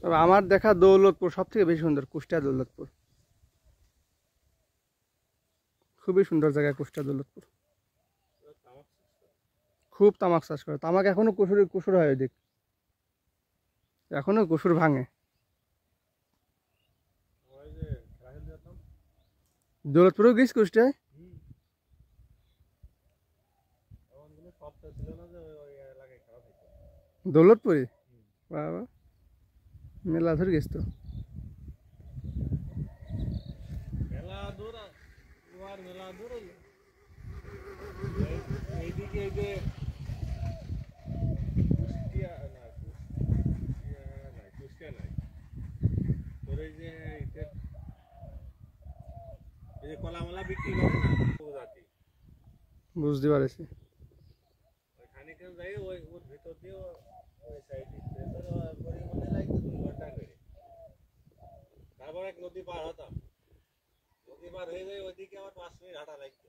তবে আমার দেখা দৌলতপুর সব থেকে বেশি সুন্দর, কুষ্টিয়া দৌলতপুর খুবই সুন্দর জায়গা। কুষ্টিয়া দৌলতপুর খুব তামাক চাষ করে, তামাক এখনো কুসুর হয় ওইদিক, এখনো কুসুর ভাঙে। দৌলতপুরেও গেছি কুষ্টিয়ায়। দৌলতপুরে বাবা মেলা ধরে গেছি তো। কলামলা বিক্রি করে না বুঝতে পারছি। খানিকক্ষণ যাই ওই ওর ভিতর দিয়ে ওই সাইডে পরিমাণে লাগতো 2 ঘন্টা করে। তারপর এক নদী পার হতাম, নদী পার হয়ে যায় ওইদিকে আমার 5 মিনিট হাঁটা লাগতো।